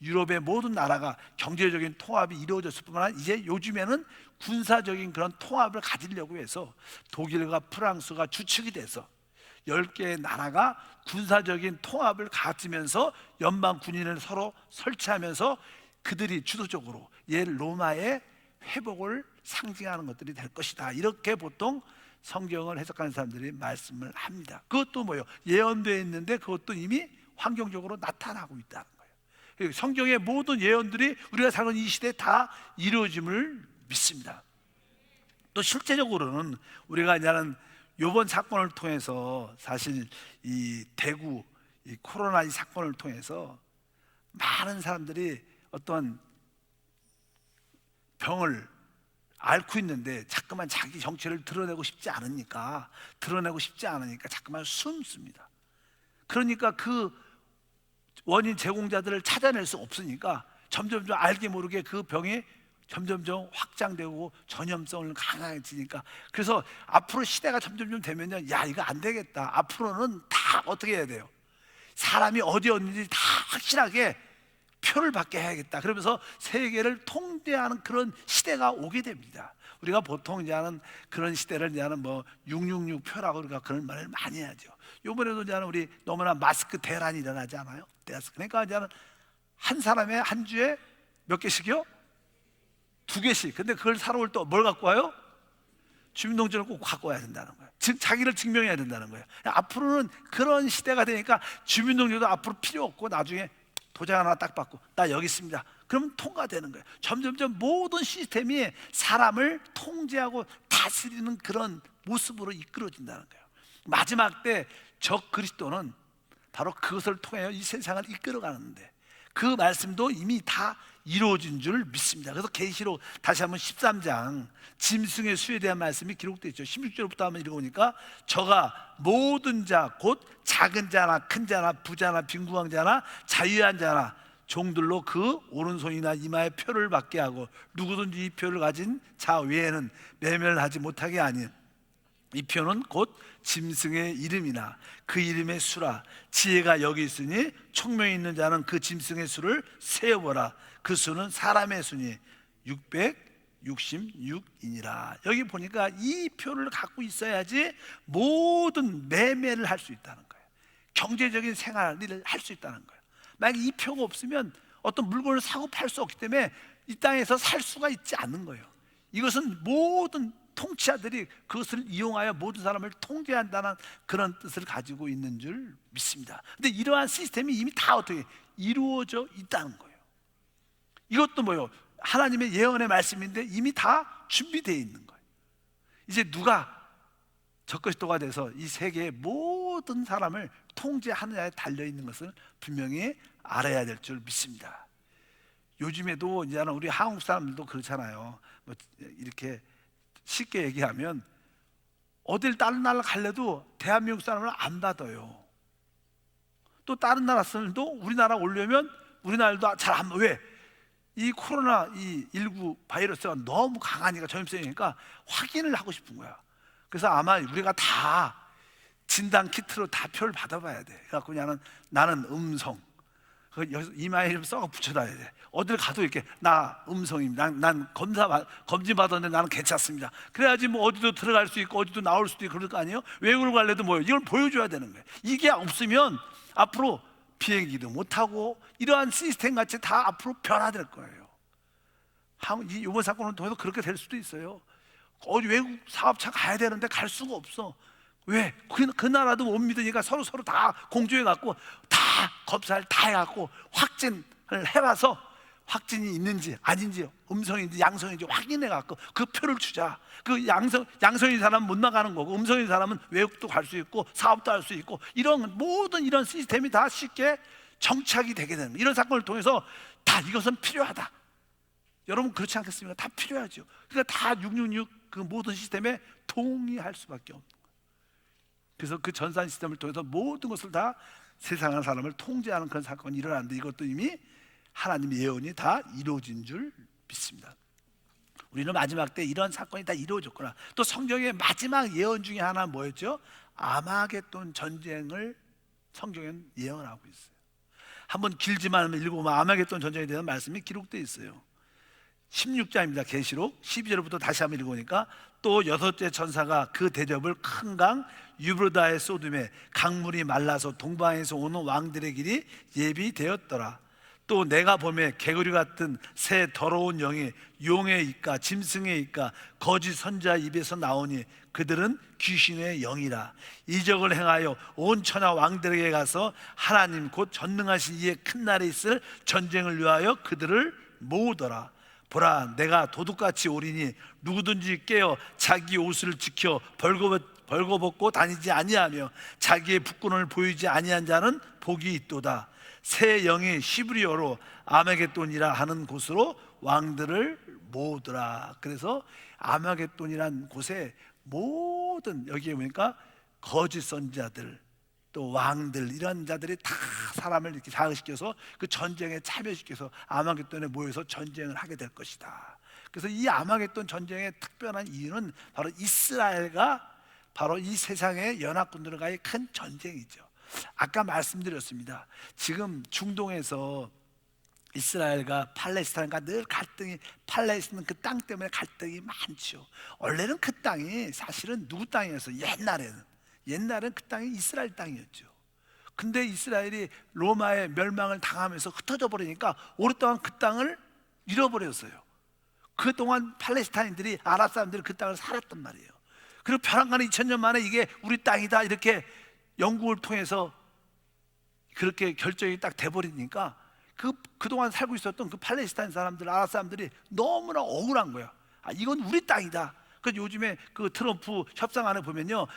유럽의 모든 나라가 경제적인 통합이 이루어졌을 뿐만 아니라 이제 요즘에는 군사적인 그런 통합을 가지려고 해서 독일과 프랑스가 주축이 돼서 10개의 나라가 군사적인 통합을 가지면서 연방 군인을 서로 설치하면서 그들이 주도적으로 옛 로마의 회복을 상징하는 것들이 될 것이다, 이렇게 보통 성경을 해석하는 사람들이 말씀을 합니다. 그것도 뭐예요? 예언되어 있는데 그것도 이미 환경적으로 나타나고 있다는 거예요. 성경의 모든 예언들이 우리가 사는 이 시대에 다 이루어짐을 믿습니다. 또 실제적으로는 우리가 이제는 이번 사건을 통해서 사실 이 대구 이 코로나 이 사건을 통해서 많은 사람들이 어떤 병을 앓고 있는데 자꾸만 자기 정체를 드러내고 싶지 않으니까 자꾸만 숨습니다. 그러니까 그 원인 제공자들을 찾아낼 수 없으니까 점점점 알게 모르게 그 병이 점점점 확장되고 전염성을 강해지니까, 그래서 앞으로 시대가 점점점 되면요, 야 이거 안 되겠다, 앞으로는 다 어떻게 해야 돼요? 사람이 어디였는지 다 확실하게 표를 받게 해야겠다, 그러면서 세계를 통제하는 그런 시대가 오게 됩니다. 우리가 보통 이제 하는 그런 시대를 이제 하는 666 표라고 우리가 그런 말을 많이 하죠. 요번에도 이제 우리 너무나 마스크 대란이 일어나지 않아요? 그러니까 이제 한 사람의 한 주에 몇 개씩이요? 2개씩. 근데 그걸 사러 올 때 뭘 갖고 와요? 주민등록증을 꼭 갖고 와야 된다는 거예요. 즉 자기를 증명해야 된다는 거예요. 앞으로는 그런 시대가 되니까 주민등록도 앞으로 필요 없고 나중에 도장 하나 딱 받고 나 여기 있습니다, 그러면 통과되는 거예요. 점점점 모든 시스템이 사람을 통제하고 다스리는 그런 모습으로 이끌어진다는 거예요. 마지막 때 적 그리스도는 바로 그것을 통해 이 세상을 이끌어가는데 그 말씀도 이미 다 이루어진 줄 믿습니다. 그래서 계시록 다시 한번 13장 짐승의 수에 대한 말씀이 기록되어 있죠. 16절부터 한번 읽어보니까 저가 모든 자 곧 작은 자나 큰 자나 부자나 빈궁한 자나 자유한 자나 종들로 그 오른손이나 이마에 표를 받게 하고 누구든지 이 표를 가진 자 외에는 매멸하지 못하게 하니 이 표는 곧 짐승의 이름이나 그 이름의 수라. 지혜가 여기 있으니 총명이 있는 자는 그 짐승의 수를 세어보라. 그 수는 사람의 수니 666이니라. 여기 보니까 이 표를 갖고 있어야지 모든 매매를 할 수 있다는 거예요. 경제적인 생활을 할 수 있다는 거예요. 만약에 이 표가 없으면 어떤 물건을 사고 팔 수 없기 때문에 이 땅에서 살 수가 있지 않는 거예요. 이것은 모든 통치자들이 그것을 이용하여 모든 사람을 통제한다는 그런 뜻을 가지고 있는 줄 믿습니다. 근데 이러한 시스템이 이미 다 어떻게 이루어져 있다는 거예요. 이것도 뭐예요? 하나님의 예언의 말씀인데 이미 다 준비되어 있는 거예요. 이제 누가 적그리스도가 돼서 이 세계의 모든 사람을 통제하느냐에 달려있는 것을 분명히 알아야 될 줄 믿습니다. 요즘에도 이제 우리 한국 사람들도 그렇잖아요. 이렇게 쉽게 얘기하면 어딜 다른 나라 갈래도 대한민국 사람을 안 받아요. 또 다른 나라 사람들도 우리나라 오려면 우리나라도 잘 안, 왜? 이 코로나19 바이러스가 너무 강하니까, 전염성이니까 확인을 하고 싶은 거야. 그래서 아마 우리가 다 진단 키트로 다 표를 받아봐야 돼. 그래갖고 나는 음성, 여기서 이마에 좀 써 붙여놔야 돼. 어딜 가도 이렇게 나 음성입니다. 난 검진 받았는데 나는 괜찮습니다. 그래야지 뭐 어디도 들어갈 수 있고 어디도 나올 수도 있고 그럴 거 아니에요? 외국을 갈래도 뭐예요? 이걸 보여줘야 되는 거예요. 이게 없으면 앞으로 비행기도 못하고 이러한 시스템 같이 다 앞으로 변화될 거예요. 이번 사건을 통해서 그렇게 될 수도 있어요. 어디 외국 사업차 가야 되는데 갈 수가 없어. 왜? 그 나라도 못 믿으니까 서로 다 공조해 갖고 다 검사를 다 해갖고 확진을 해봐서 확진이 있는지 아닌지 음성인지 양성인지 확인해 갖고 그 표를 주자. 그 양성인 사람은 못 나가는 거고 음성인 사람은 외국도 갈 수 있고 사업도 할 수 있고 이런 모든 이런 시스템이 다 쉽게 정착이 되게 되는 거예요. 이런 사건을 통해서 다 이것은 필요하다. 여러분 그렇지 않겠습니까? 다 필요하죠. 그러니까 다 666 그 모든 시스템에 동의할 수밖에 없는 거예요. 그래서 그 전산 시스템을 통해서 모든 것을 다 세상의 사람을 통제하는 그런 사건이 일어났는데 이것도 이미 하나님의 예언이 다 이루어진 줄 믿습니다. 우리는 마지막 때 이런 사건이 다 이루어졌구나. 또 성경의 마지막 예언 중에 하나는 뭐였죠? 아마겟돈 전쟁을 성경에는 예언하고 있어요. 한번 길지만 읽어보면 아마겟돈 전쟁에 대한 말씀이 기록되어 있어요. 16장입니다. 계시록 12절부터 다시 한번 읽어보니까 또 여섯째 천사가 그 대접을 큰 강 유브라다의 소돔에 강물이 말라서 동방에서 오는 왕들의 길이 예비되었더라. 또 내가 보매 개구리 같은 새 더러운 영이 용의 입과 짐승의 입과 거짓 선자 입에서 나오니 그들은 귀신의 영이라. 이적을 행하여 온 천하 왕들에게 가서 하나님 곧 전능하신 이의 큰 날에 있을 전쟁을 위하여 그들을 모으더라. 보라, 내가 도둑같이 오리니 누구든지 깨어 자기 옷을 지켜 벌거벗고 다니지 아니하며 자기의 북군을 보이지 아니한 자는 복이 있도다. 새 영이 시브리어로 아마겟돈이라 하는 곳으로 왕들을 모으더라. 그래서 아마겟돈이란 곳에 모든 여기에 보니까 거짓 선자들 또 왕들 이런 자들이 다 사람을 이렇게 자극시켜서 그 전쟁에 참여시켜서 아마겟돈에 모여서 전쟁을 하게 될 것이다. 그래서 이 아마겟돈 전쟁의 특별한 이유는 바로 이스라엘과 바로 이 세상의 연합군들과의 큰 전쟁이죠. 아까 말씀드렸습니다. 지금 중동에서 이스라엘과 팔레스타인과 늘 갈등이, 팔레스타인 그 땅 때문에 갈등이 많죠. 원래는 그 땅이 사실은 누구 땅이었어요? 옛날에는 그 땅이 이스라엘 땅이었죠. 근데 이스라엘이 로마의 멸망을 당하면서 흩어져 버리니까 오랫동안 그 땅을 잃어버렸어요. 그동안 팔레스타인들이, 아랍 사람들이 그 땅을 살았단 말이에요. 그리고 벼랑간에 2000년 만에 이게 우리 땅이다 이렇게 영국을 통해서 그렇게 결정이 딱 돼버리니까 그동안 살고 있었던 그 팔레스타인 사람들, 아랍 사람들이 너무나 억울한 거야. 이건 우리 땅이다. 그 요즘에 그 트럼프 협상안에 보면요,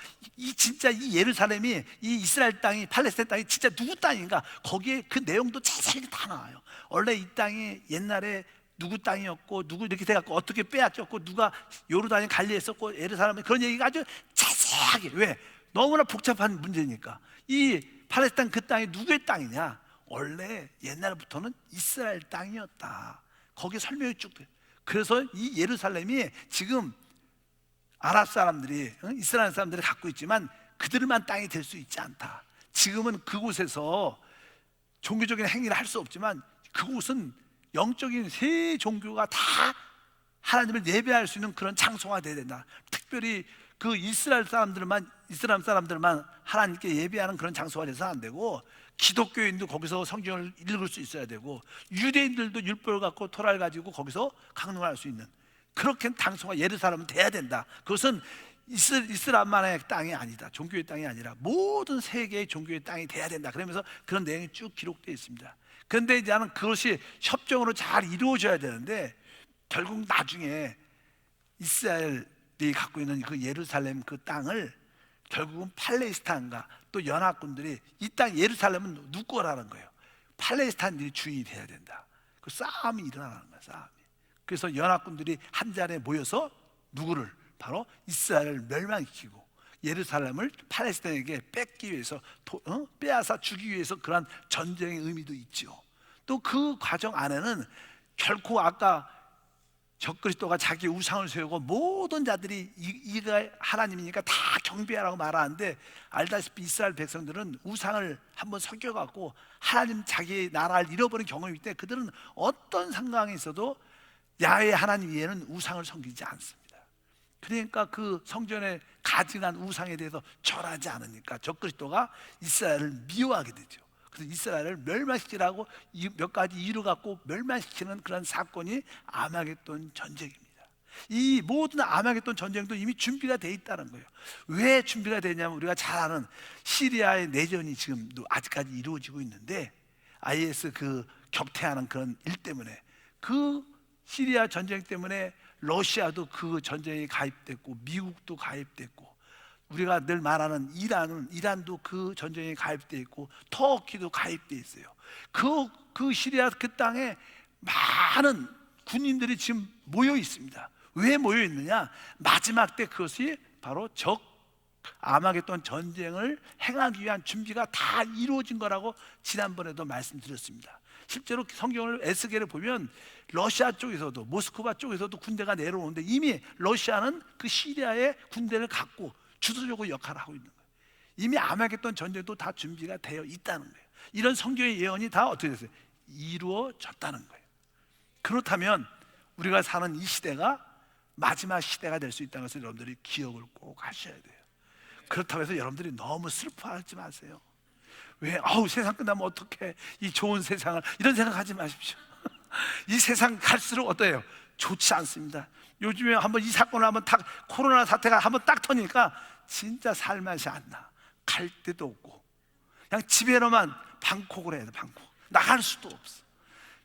진짜 이 예루살렘이, 이 이스라엘 땅이, 팔레스타인 땅이 진짜 누구 땅인가? 거기에 그 내용도 자세히 다 나와요. 원래 이 땅이 옛날에 누구 땅이었고 누구 이렇게 돼갖고 어떻게 빼앗겼고 누가 요르단에 관리했었고 예루살렘에, 그런 얘기가 아주 자세하게. 왜? 너무나 복잡한 문제니까. 이 팔레스타인 그 땅이 누구의 땅이냐? 원래 옛날부터는 이스라엘 땅이었다. 거기에 설명이 쭉 돼. 그래서 이 예루살렘이 지금 아랍 사람들이, 이스라엘 사람들이 갖고 있지만 그들만 땅이 될 수 있지 않다. 지금은 그곳에서 종교적인 행위를 할 수 없지만 그곳은 영적인 세 종교가 다 하나님을 예배할 수 있는 그런 장소가 되어야 된다. 특별히 그 이스라엘 사람들만 하나님께 예배하는 그런 장소가 돼서 안 되고, 기독교인도 거기서 성경을 읽을 수 있어야 되고, 유대인들도 율법을 갖고 토라를 가지고 거기서 강론할 수 있는 그렇게 장소가 예루살렘은 돼야 된다. 그것은 이슬람만의 땅이 아니다. 종교의 땅이 아니라 모든 세계의 종교의 땅이 돼야 된다. 그러면서 그런 내용이 쭉 기록되어 있습니다. 그런데 이제는 그것이 협정으로 잘 이루어져야 되는데, 결국 나중에 이스라엘이 갖고 있는 그 예루살렘 그 땅을 결국은 팔레스타인과 또 연합군들이, 이 땅 예루살렘은 누구 거라는 거예요. 팔레스타인들이 주인이 돼야 된다. 그 싸움이 일어나는 거야, 싸움이. 그래서 연합군들이 한 자리에 모여서 누구를? 바로 이스라엘을 멸망시키고 예루살렘을 팔레스타인에게 뺏기 위해서, 빼앗아 주기 위해서 그러한 전쟁의 의미도 있죠. 또 그 과정 안에는 결코 아까 적그리스도가 자기 우상을 세우고 모든 자들이 이가 하나님이니까 다 경배하라고 말하는데, 알다시피 이스라엘 백성들은 우상을 한번 섬겨갖고 하나님 자기 나라를 잃어버린 경험이 있기 때문에 그들은 어떤 상황에 있어도 야훼 하나님 위에는 우상을 섬기지 않습니다. 그러니까 그 성전에 가증한 우상에 대해서 절하지 않으니까 적그리스도가 이스라엘을 미워하게 되죠. 그래서 이스라엘을 멸망시키라고 몇 가지 이유 갖고 멸망시키는 그런 사건이 아마겟돈 전쟁입니다. 이 모든 아마겟돈 전쟁도 이미 준비가 돼 있다는 거예요. 왜 준비가 되냐면, 우리가 잘 아는 시리아의 내전이 지금도 아직까지 이루어지고 있는데, IS 그 격퇴하는 그런 일 때문에, 그 시리아 전쟁 때문에 러시아도 그 전쟁에 가입됐고 미국도 가입됐고, 우리가 늘 말하는 이란도 그 전쟁에 가입되어 있고 터키도 가입되어 있어요. 그 시리아 그 땅에 많은 군인들이 지금 모여 있습니다. 왜 모여 있느냐? 마지막 때 그것이 바로 아마겟돈 전쟁을 행하기 위한 준비가 다 이루어진 거라고 지난번에도 말씀드렸습니다. 실제로 성경을 에스겔을 보면 러시아 쪽에서도, 모스크바 쪽에서도 군대가 내려오는데, 이미 러시아는 그 시리아의 군대를 갖고 주도적으로 역할을 하고 있는 거예요. 이미 아마겟돈 전쟁도 다 준비가 되어 있다는 거예요. 이런 성경의 예언이 다 어떻게 됐어요? 이루어졌다는 거예요. 그렇다면 우리가 사는 이 시대가 마지막 시대가 될 수 있다는 것을 여러분들이 기억을 꼭 하셔야 돼요. 그렇다고 해서 여러분들이 너무 슬퍼하지 마세요. 왜? 세상 끝나면 어떡해, 이 좋은 세상을, 이런 생각하지 마십시오. 이 세상 갈수록 어때요? 좋지 않습니다. 요즘에 한번 이 사건을 한번 코로나 사태가 한번 딱 터니까 진짜 살맛이 안 나. 갈 데도 없고 그냥 집에로만 방콕을 해야 돼. 방콕 나갈 수도 없어.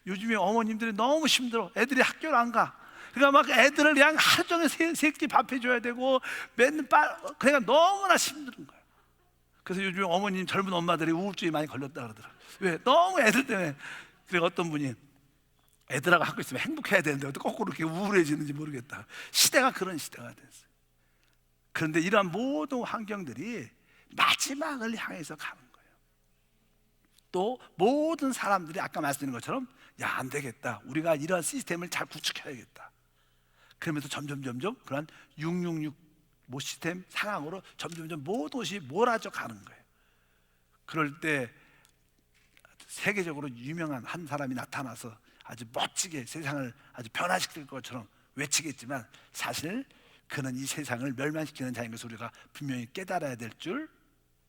요즘에 어머님들이 너무 힘들어. 애들이 학교를 안 가. 그러니까 막 애들을 그냥 하루 종일 새끼 밥 해줘야 되고 맨날 그러니까 너무나 힘든 거야. 그래서 요즘에 어머님, 젊은 엄마들이 우울증이 많이 걸렸다 그러더라고요. 왜? 너무 애들 때문에. 그리고 어떤 분이 애들하고 학교 있으면 행복해야 되는데 어떻게 거꾸로 이렇게 우울해지는지 모르겠다. 시대가 그런 시대가 됐어요. 그런데 이러한 모든 환경들이 마지막을 향해서 가는 거예요. 또 모든 사람들이 아까 말씀드린 것처럼, 야, 안 되겠다, 우리가 이러한 시스템을 잘 구축해야겠다. 그러면서 점점 그런 666 시스템 상황으로 점점 모든 것이 몰아져 가는 거예요. 그럴 때 세계적으로 유명한 한 사람이 나타나서 아주 멋지게 세상을 아주 변화시킬 것처럼 외치겠지만, 사실 그는 이 세상을 멸망시키는 자인 것을 우리가 분명히 깨달아야 될 줄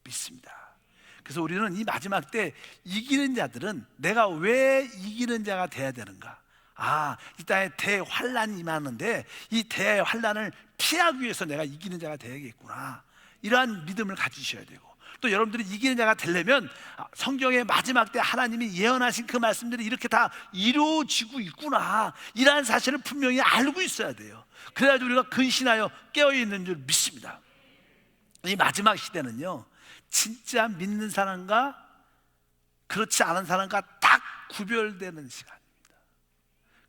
믿습니다. 그래서 우리는 이 마지막 때 이기는 자들은, 내가 왜 이기는 자가 돼야 되는가? 이 땅에 대환란이 임하는데 이 대환란을 피하기 위해서 내가 이기는 자가 되야겠구나, 이러한 믿음을 가지셔야 되고, 또 여러분들이 이기는 자가 되려면 성경의 마지막 때 하나님이 예언하신 그 말씀들이 이렇게 다 이루어지고 있구나, 이러한 사실을 분명히 알고 있어야 돼요. 그래야지 우리가 근신하여 깨어있는 줄 믿습니다. 이 마지막 시대는요, 진짜 믿는 사람과 그렇지 않은 사람과 딱 구별되는 시간입니다.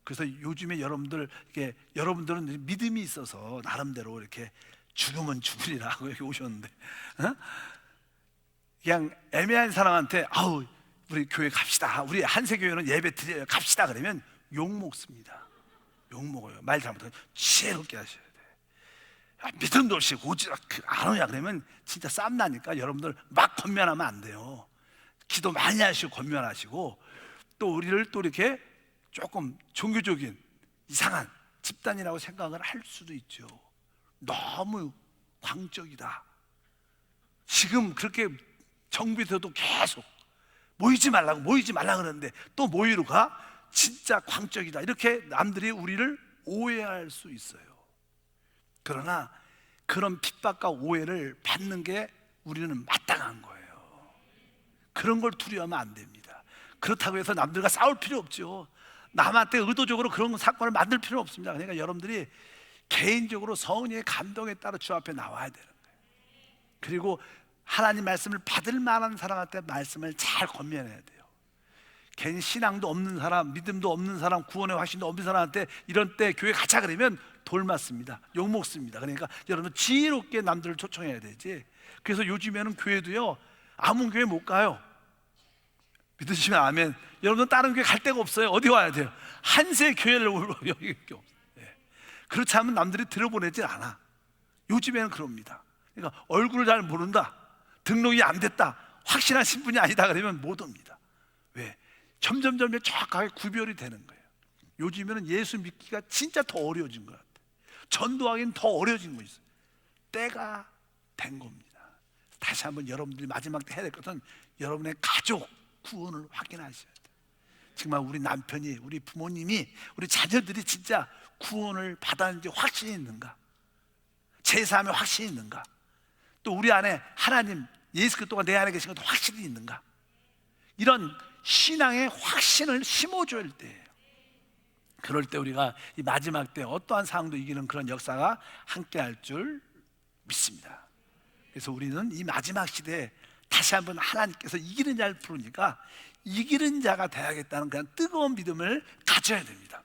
그래서 요즘에 여러분들은 믿음이 있어서 나름대로 이렇게 죽으면 죽으리라고 이렇게 오셨는데, 그냥 애매한 사람한테 우리 교회 갑시다, 우리 한세교회는 예배 드려요, 갑시다 그러면 욕 먹습니다. 욕 먹어요. 말 잘못하면 지혜롭게 하셔야 돼. 믿음도 없이 오지 안 오냐 그러면 진짜 쌈 나니까 여러분들 막 권면하면 안 돼요. 기도 많이 하시고 권면하시고, 또 우리를 또 이렇게 조금 종교적인 이상한 집단이라고 생각을 할 수도 있죠. 너무 광적이다. 지금 그렇게 정부에서도 계속 모이지 말라고 그러는데 또 모이러 가? 진짜 광적이다, 이렇게 남들이 우리를 오해할 수 있어요. 그러나 그런 핍박과 오해를 받는 게 우리는 마땅한 거예요. 그런 걸 두려워하면 안 됩니다. 그렇다고 해서 남들과 싸울 필요 없죠. 남한테 의도적으로 그런 사건을 만들 필요는 없습니다. 그러니까 여러분들이 개인적으로 성령의 감동에 따라 주 앞에 나와야 되는 거예요. 그리고 하나님 말씀을 받을 만한 사람한테 말씀을 잘 권면해야 돼요. 괜히 신앙도 없는 사람, 믿음도 없는 사람, 구원의 확신도 없는 사람한테 이런 때 교회 가자 그러면 돌 맞습니다. 욕 먹습니다. 그러니까 여러분 지혜롭게 남들을 초청해야 되지. 그래서 요즘에는 교회도요, 아무 교회 못 가요. 믿으시면 아멘. 여러분 다른 교회 갈 데가 없어요. 어디 와야 돼요? 한세 교회를 여기밖에 없어요. 그렇지 않으면 남들이 들어보내질 않아. 요즘에는 그럽니다. 그러니까 얼굴을 잘 모른다, 등록이 안 됐다, 확실한 신분이 아니다 그러면 못 옵니다. 왜? 점점 정확하게 구별이 되는 거예요. 요즘에는 예수 믿기가 진짜 더 어려워진 것 같아요. 전도하기는 더 어려워진 거 있어요. 때가 된 겁니다. 다시 한번 여러분들이 마지막 때 해야 될 것은 여러분의 가족 구원을 확인하셔야 돼요. 정말 우리 남편이, 우리 부모님이, 우리 자녀들이 진짜 구원을 받았는지 확신이 있는가? 제사함에 확신이 있는가? 또 우리 안에 하나님, 예수 그리스도가 내 안에 계신 것도 확신이 있는가? 이런 신앙의 확신을 심어줘야 할 때예요. 그럴 때 우리가 이 마지막 때 어떠한 상황도 이기는 그런 역사가 함께할 줄 믿습니다. 그래서 우리는 이 마지막 시대에 다시 한번 하나님께서 이기는 자를 부르니까 이기는 자가 되야겠다는 그런 뜨거운 믿음을 가져야 됩니다.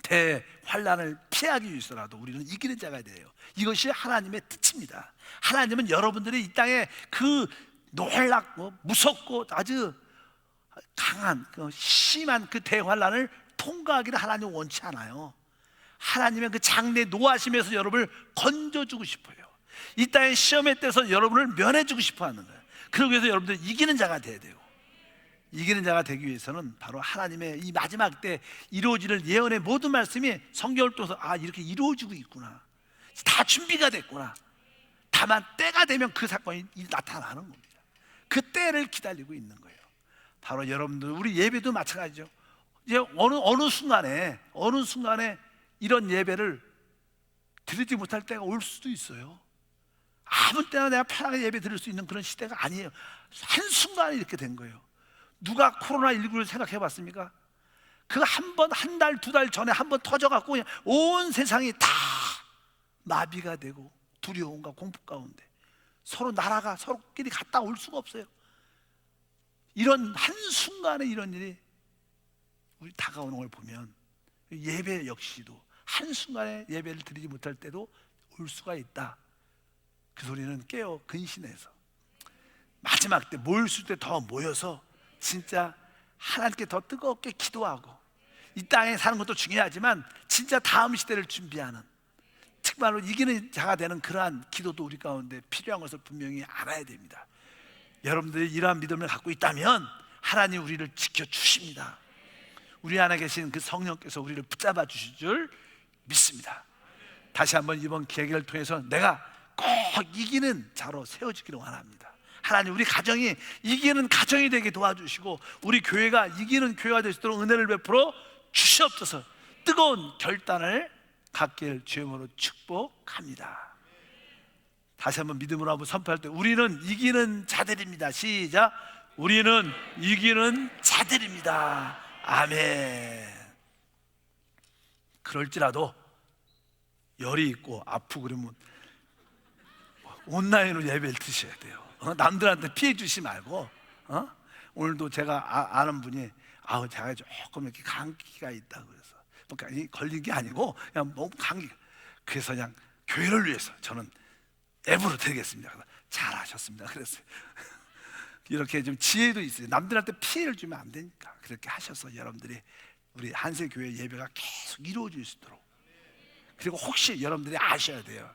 대환란을 피하기 위해서라도 우리는 이기는 자가 돼요. 이것이 하나님의 뜻입니다. 하나님은 여러분들이 이 땅에 그 놀랍고 무섭고 아주 강한 그 심한 그 대환란을 통과하기를 하나님 원치 않아요. 하나님의 그 장래 노하심에서 여러분을 건져주고 싶어요. 이 땅의 시험에 떼서 여러분을 면해주고 싶어 하는 거예요. 그러기 위해서 여러분들 이기는 자가 돼야 돼요. 이기는 자가 되기 위해서는 바로 하나님의 이 마지막 때 이루어지는 예언의 모든 말씀이 성경을 통해서 이렇게 이루어지고 있구나, 다 준비가 됐구나. 다만 때가 되면 그 사건이 나타나는 겁니다. 그 때를 기다리고 있는 거예요. 바로 여러분들, 우리 예배도 마찬가지죠. 이제 어느 순간에 이런 예배를 드리지 못할 때가 올 수도 있어요. 아무 때나 내가 편하게 예배 드릴 수 있는 그런 시대가 아니에요. 한순간에 이렇게 된 거예요. 누가 코로나19를 생각해 봤습니까? 그 한 번, 한 달, 두 달 전에 한 번 터져갖고 그냥 온 세상이 다 마비가 되고 두려움과 공포 가운데 서로 나라가 서로끼리 갔다 올 수가 없어요. 이런 한순간에 이런 일이 우리 다가오는 걸 보면 예배 역시도 한순간에 예배를 드리지 못할 때도 올 수가 있다. 그 소리는 깨어 근신해서 마지막 때 모일 수 때 더 모여서 진짜 하나님께 더 뜨겁게 기도하고, 이 땅에 사는 것도 중요하지만 진짜 다음 시대를 준비하는, 정말로 이기는 자가 되는 그러한 기도도 우리 가운데 필요한 것을 분명히 알아야 됩니다. 여러분들이 이러한 믿음을 갖고 있다면 하나님 우리를 지켜주십니다. 우리 안에 계신 그 성령께서 우리를 붙잡아 주실 줄 믿습니다. 다시 한번 이번 계기를 통해서 내가 꼭 이기는 자로 세워지기를 원합니다. 하나님, 우리 가정이 이기는 가정이 되게 도와주시고 우리 교회가 이기는 교회가 될 수 있도록 은혜를 베풀어 주시옵소서. 뜨거운 결단을 갖길 주님으로 축복합니다. 다시 한번 믿음으로 한번 선포할 때 우리는 이기는 자들입니다. 시작. 우리는 이기는 자들입니다. 아멘. 그럴지라도 열이 있고 아프고 그러면 온라인으로 예배를 드셔야 돼요. 남들한테 피해 주시 말고. 오늘도 제가 아는 분이 제가 조금 이렇게 감기가 있다 그래서, 그러니까 걸린 게 아니고 그냥 몸 감기, 그래서 그냥 교회를 위해서 저는 앱으로 드리겠습니다. 잘하셨습니다. 그랬어요. 이렇게 좀 지혜도 있어요. 남들한테 피해를 주면 안 되니까 그렇게 하셔서 여러분들이 우리 한세교회 예배가 계속 이루어질 수 있도록. 그리고 혹시 여러분들이 아셔야 돼요.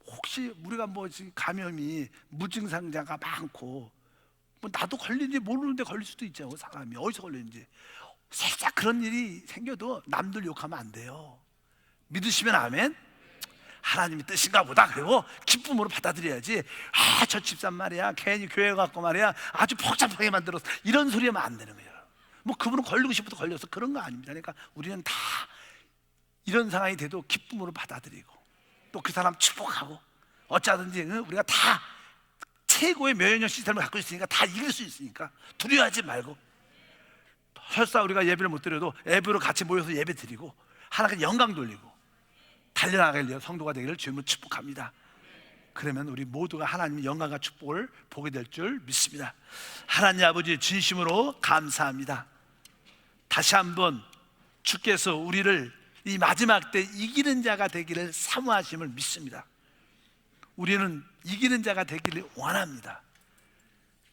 혹시 우리가 지금 감염이 무증상자가 많고 나도 걸린지 모르는데 걸릴 수도 있죠. 사람이 어디서 걸리는지. 살짝 그런 일이 생겨도 남들 욕하면 안 돼요. 믿으시면 아멘. 하나님의 뜻인가 보다. 그리고 기쁨으로 받아들여야지. 저 집사 말이야 괜히 교회 갖고 말이야 아주 복잡하게 만들어서 이런 소리 하면 안 되는 거예요. 그분은 걸리고 싶어서 걸려서 그런 거 아닙니다. 그러니까 우리는 다 이런 상황이 돼도 기쁨으로 받아들이고 또 그 사람 축복하고, 어쩌든지 우리가 다 최고의 면역 시스템을 갖고 있으니까 다 이길 수 있으니까 두려워하지 말고, 설사 우리가 예배를 못 드려도 앱으로 같이 모여서 예배 드리고 하나님께 영광 돌리고 달려나갈 성도가 되기를 주님으로 축복합니다. 그러면 우리 모두가 하나님의 영광과 축복을 보게 될 줄 믿습니다. 하나님 아버지, 진심으로 감사합니다. 다시 한번 주께서 우리를 이 마지막 때 이기는 자가 되기를 사모하심을 믿습니다. 우리는 이기는 자가 되기를 원합니다.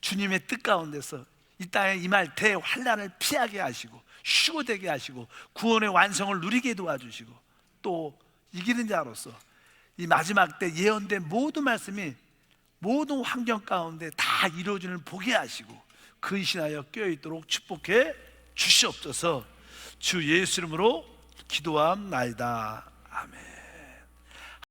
주님의 뜻 가운데서 이 땅에 임할 대환란을 피하게 하시고 쉬고 되게 하시고 구원의 완성을 누리게 도와주시고, 또 이기는 자로서 이 마지막 때 예언된 모든 말씀이 모든 환경 가운데 다 이루어지는 보게 하시고 근신하여 껴있도록 축복해 주시옵소서. 주 예수 이름으로 기도함나이다. 아멘.